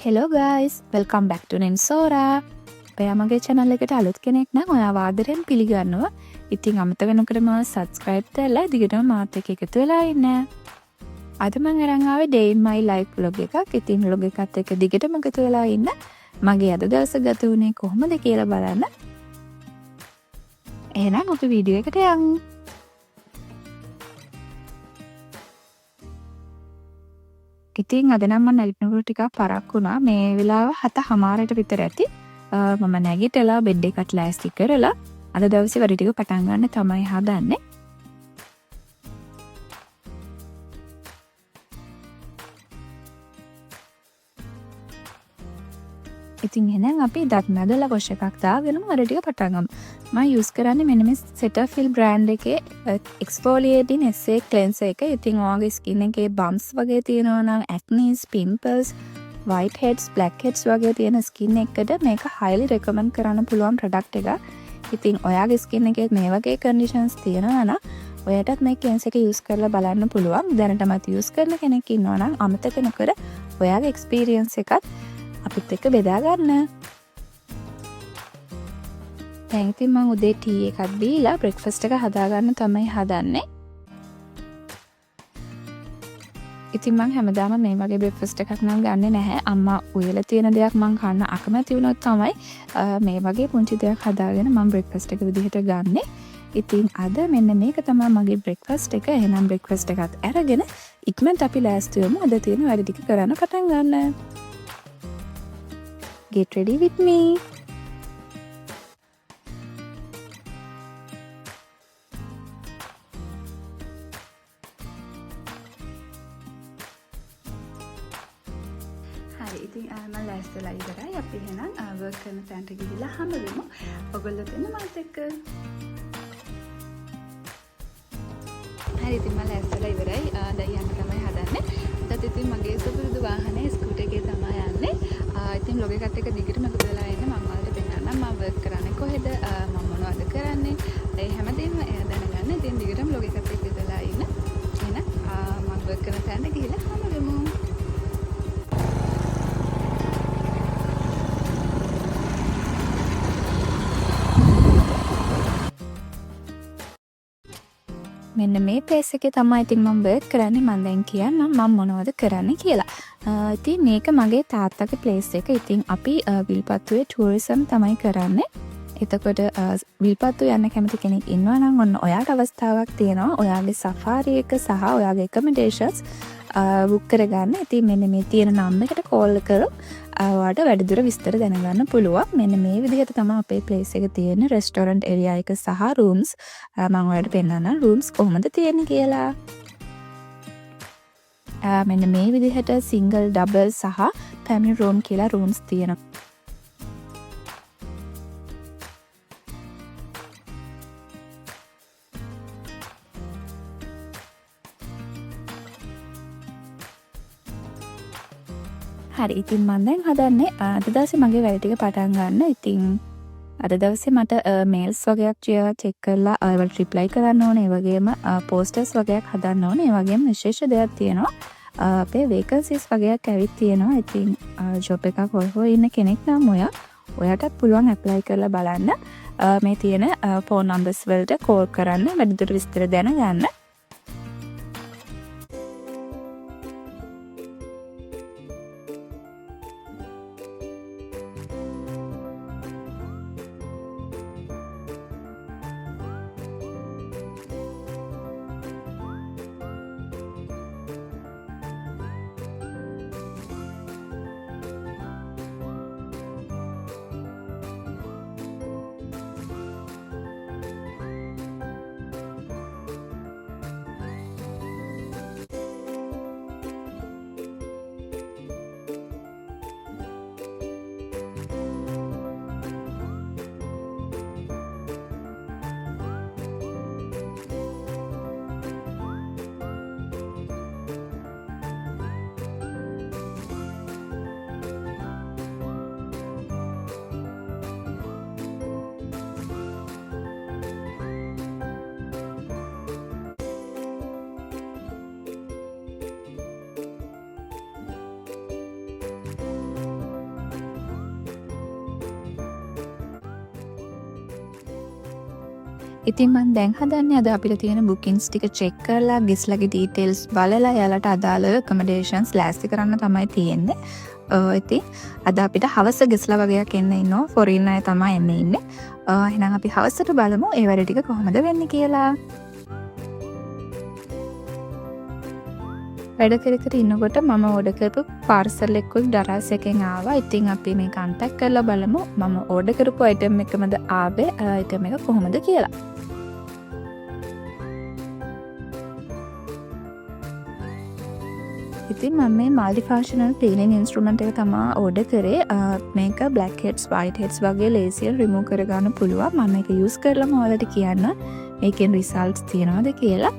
Hello guys, welcome back to Nensora. ඔයා මගේ channel එකට අලුත් කෙනෙක් නම් ඔයාව ආදරෙන් පිළිගන්නවා. ඉතින් අමතක නොකර මාව subscribe කරලා දිගටම මාත් එක්ක එකතු වෙලා ඉන්න. අද මම අරන් ආවේ day in my life vlog එකක්. ඉතින් vlog එකත් එක්ක දිගටම එකතු වෙලා ඉන්න. මගේ අද දවස ගත වුණේ කොහොමද කියලා බලන්න. එහෙනම් අපි වීඩියෝ එකට යමු. ඉතින් අද නම් මම නැගිටිනකොට ටිකක් පරක් වුණා. මේ වෙලාව 7:00ට විතර ඇති. මම නැගිටලා බෙඩ් එකත් ලෑස්ති කරලා අද දවසේ වැඩ ටික පටන් ගන්න තමයි හදන්නේ. ඉතින් එහෙනම් අපි දත් මැදලා වොෂ් එකක් දාගෙන වැඩ ටික පටන් ගමු. මම යූස් කරන්නේ මෙන්න මේ Cetaphil brand එකේ exfoliating essay cleanser එක. ඉතින් ඔයාගේ skin එකේ bumps වගේ තියෙනවා නම් acne, pimples, white heads, black heads වගේ තියෙන skin එකකට මේක highly recommend කරන්න පුළුවන් product එකක්. ඉතින් ඔයාගේ skin එකේ මේ වගේ conditions තියෙනවා නම් ඔයාටත් මේ cleanser එක use කරලා බලන්න පුළුවන්. දැනටමත් use කරන කෙනෙක් ඉන්නවා නම් අමතක නොකර ඔයාගේ experience එකත් අපිත් එක්ක බෙදා ගන්න. දැන් ඉතින් මම උදේ ටී එකක් බීලා බ්‍රෙක්ෆාස්ට් එක හදාගන්න තමයි හදන්නේ. ඉතින් මම හැමදාම මේ වගේ බ්‍රෙක්ෆාස්ට් එකක් නම් ගන්නෙ නැහැ. අම්මා උයලා තියෙන දෙයක් මම කන්න අකමැති වුණොත් තමයි මේ වගේ පුංචි දෙයක් හදාගෙන මම බ්‍රෙක්ෆාස්ට් එක විදිහට ගන්නෙ. ඉතින් අද මෙන්න මේක තමයි මගේ බ්‍රෙක්ෆාස්ට් එක. එහෙනම් බ්‍රෙක්ෆාස්ට් එකත් අරගෙන ඉක්මනට අපි ලෑස්ති වෙමු. අද තියෙන වැඩ ටික කරන්න පටන් ගන්න. Get ready with me. හරි ඉතින් මම ලෑස්තිලා ඉවරයි. අපි එහෙනම් වර්ක් කරන තැනට ගිහිල්ලා හම්බෙමු. ඔයගොල්ලෝ දෙන්න මාත් එක්ක. හරි ඉතින් මම ලෑස්තිලා ඉවරයි. දැන් යන්න තමයි හදන්නේ. අදත් ඉතින් මගේ සුපුරුදු වාහනේ ස්කූටර් එකේ තමයි යන්නේ. ඉතින් vlog එකත් එක්ක දිගටම එකතු වෙලා ඉන්න. මම ඔයාලට පෙන්නන්නම් මම වර්ක් කරන්නේ කොහෙද, මම මොනවද කරන්නේ. ඒ හැමදේම දැනගන්න. ඉතින් දිගටම vlog එකත් එක්ක එකතු වෙලා ඉන්න. එහෙනම් මම වර්ක් කරන තැනට ගිහිල්ලා හම්බෙමු. මෙන්න මේ ප්ලේස් එකේ තමයි ඉතින් මම වර්ක් කරන්නේ. මම දැන් කියන්නම් මම මොනවද කරන්නේ කියලා. ඉතින් මේක මගේ තාත්තගේ ප්ලේස් එක. ඉතින් අපි විල්පත්තුවේ ටූරිසම් තමයි කරන්නේ. එතකොට විල්පත්තු යන්න කැමති කෙනෙක් ඉන්නවා නම් ඔන්න ඔයාට අවස්ථාවක් තියෙනවා. ඔයාගේ සෆාරි එක සහ ඔයාගේ accommodations බුක් කරගන්න. ඉතින් මෙන්න මේ තියෙන නම්බර් එකට කෝල් කරලා ඔයාට වැඩිදුර විස්තර දැනගන්න පුළුවන්. මෙන්න මේ විදිහට තමයි අපේ ප්ලේස් එක තියෙන්නේ. රෙස්ටෝරන්ට් ඒරියා එක සහ රූම්ස් මම ඔයාලට පෙන්නන්නම් රූම්ස් කොහොමද තියෙන්නේ කියලා. මෙන්න මේ විදිහට සිංගල්, ඩබල් සහ ෆැමිලි රූම් කියලා රූම්ස් තියෙනවා. හරි ඉතින් මම දැන් හදන්නේ අද දවසේ මගේ වැඩ ටික පටන් ගන්න. ඉතින් අද දවසේ මට මේල්ස් වගේක් චෙක් කරලා ඒවලට රිප්ලයි කරන්න ඕනේ. ඒ වගේම පෝස්ටර්ස් වගේක් හදන්න ඕනේ. ඒ වගේම විශේෂ දෙයක් තියෙනවා. අපේ වේකන්සිස් වගේක් ඇවිත් තියෙනවා. ඉතින් ජොබ් එකක් හොයලා ඉන්න කෙනෙක් නම් ඔයාටත් පුළුවන් ඇප්ලයි කරලා බලන්න. මේ තියෙන ෆෝන් නම්බර්ස් වලට කෝල් කරන්න වැඩිදුර විස්තර දැනගන්න. ඉතින් මම දැන් හදන්නේ අද අපිට තියෙන බුකින්ස් ටික චෙක් කරලා ගෙස්ලගේ ඩීටේල්ස් බලලා එයාලට අදාළ accommodations ලෑස්ති කරන්න තමයි තියෙන්නේ. ඉතින් අද අපිට හවස ගෙස්ලා වගේක් එන්න ඉන්නවා. ෆොරින් අය තමයි එන්න ඉන්නේ. එහෙනම් අපි හවසට බලමු ඒ වැඩ ටික කොහොමද වෙන්නේ කියලා. වැඩ කර ඉන්නකොට මම ඕඩර් කරපු පාර්සල් එකකුත් දරස් එකෙන් ආවා. ඉතින් අපි මේ කන්ටැක්ට් කරලා බලමු මම ඕඩර් කරපු අයිටම් එකමද ආවේ අයිටම් එක කොහොමද කියලා. ඉතින් මම මේ මල්ටි ෆන්ක්ෂනල් ක්ලීනින් ඉන්ස්ට්‍රුමන්ට් එක තමයි ඕඩර් කරේ. මේක බ්ලැක් හෙඩ්ස් වයිට් හෙඩ්ස් වගේ ලේසියෙන් රිමූව් කරගන්න පුළුවන්. මම මේක යූස් කරලාම ඔයාලට කියන්න මේකෙන් රිසල්ට්ස් තියනවද කියලා.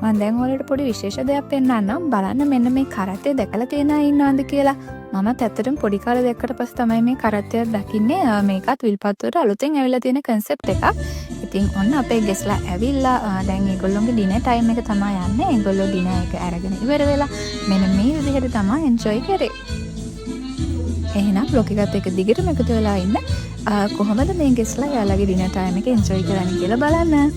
මම දැන් ඔයාලට පොඩි විශේෂ දෙයක් පෙන්නන්නම්. බලන්න මෙන්න මේ කරත්තේ දැකලා තියෙන අය ඉන්නවද කියලා. මමත් ඇත්තටම පොඩි කාලේ දැක්කට පස්සේ තමයි මේ කරත්තය දකින්නේ. මේකත් විල්පත්තුවට අලුතෙන් ඇවිල්ලා තියෙන concept එකක්. ඉතින් ඔන්න අපේ ගෙස්ලා ඇවිල්ලා දැන් ඒගොල්ලෝගේ ඩිනර් ටයිම් එක තමයි යන්නේ. ඒගොල්ලෝ ඩිනර් එක අරගෙන ඉවර වෙලා මෙන්න මේ විදිහට තමයි එන්ජොයි කරේ. එහෙනම් බ්ලොග් එකත් එක දිගටම එකතු වෙලා ඉන්න. කොහොමද මේ ගෙස්ලා යාළගේ ඩිනර් ටයිම් එක එන්ජොයි කරන්නේ කියලා බලන්න.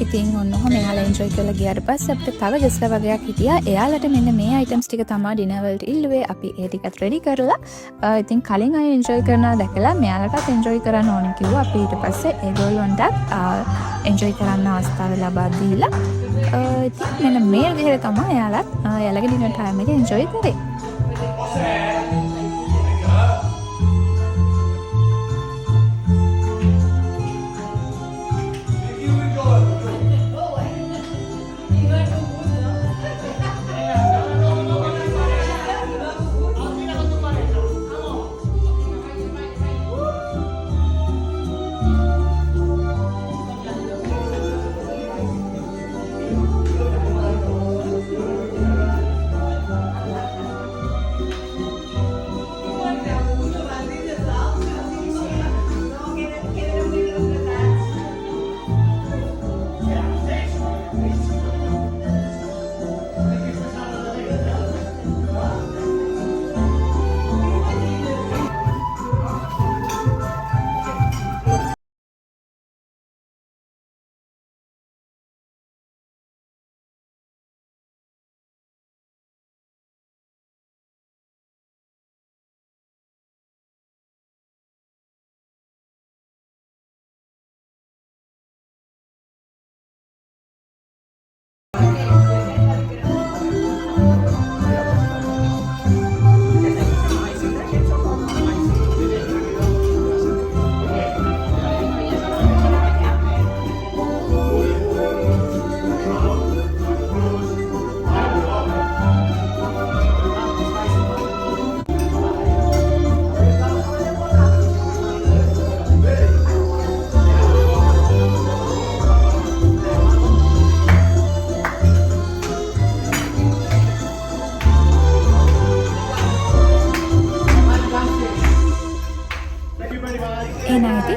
ඉතින් ඔන්න ඔහොම එයාලා එන්ජොයි කරලා ගියාට පස්සේ අපිට තව ගෙස්ලා වගේක් හිටියා. එයාලට මෙන්න මේ අයිටම්ස් ටික තමයි ඩිනර් වලට ඉල්ලුවේ. අපි ඒ ටිකත් රෙඩි කරලා ඉතින් කලින් අය එන්ජොයි කරනවා දැකලා මෙයාලටත් එන්ජොයි කරන්න ඕනේ කිව්වා. අපි ඊට පස්සේ ඒගොල්ලන්ටත් එන්ජොයි කරන්න අවස්ථාව ලබා දීලා ඉතින් මෙන්න මේ විදිහට තමයි එයාලත් එයාලගේ ඩිනර් ටයිම් එක එන්ජොයි කරේ.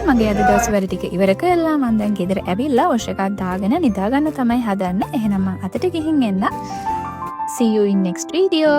මගේ අද දවස් වැඩ ටික ඉවර කරලා මම දැන් ගෙදර ඇවිල්ලා වොෂ් එකක් දාගෙන නිදා ගන්න තමයි හදන්නේ. එහෙනම් මම අතට ගිහින් එන්න. See you in next video.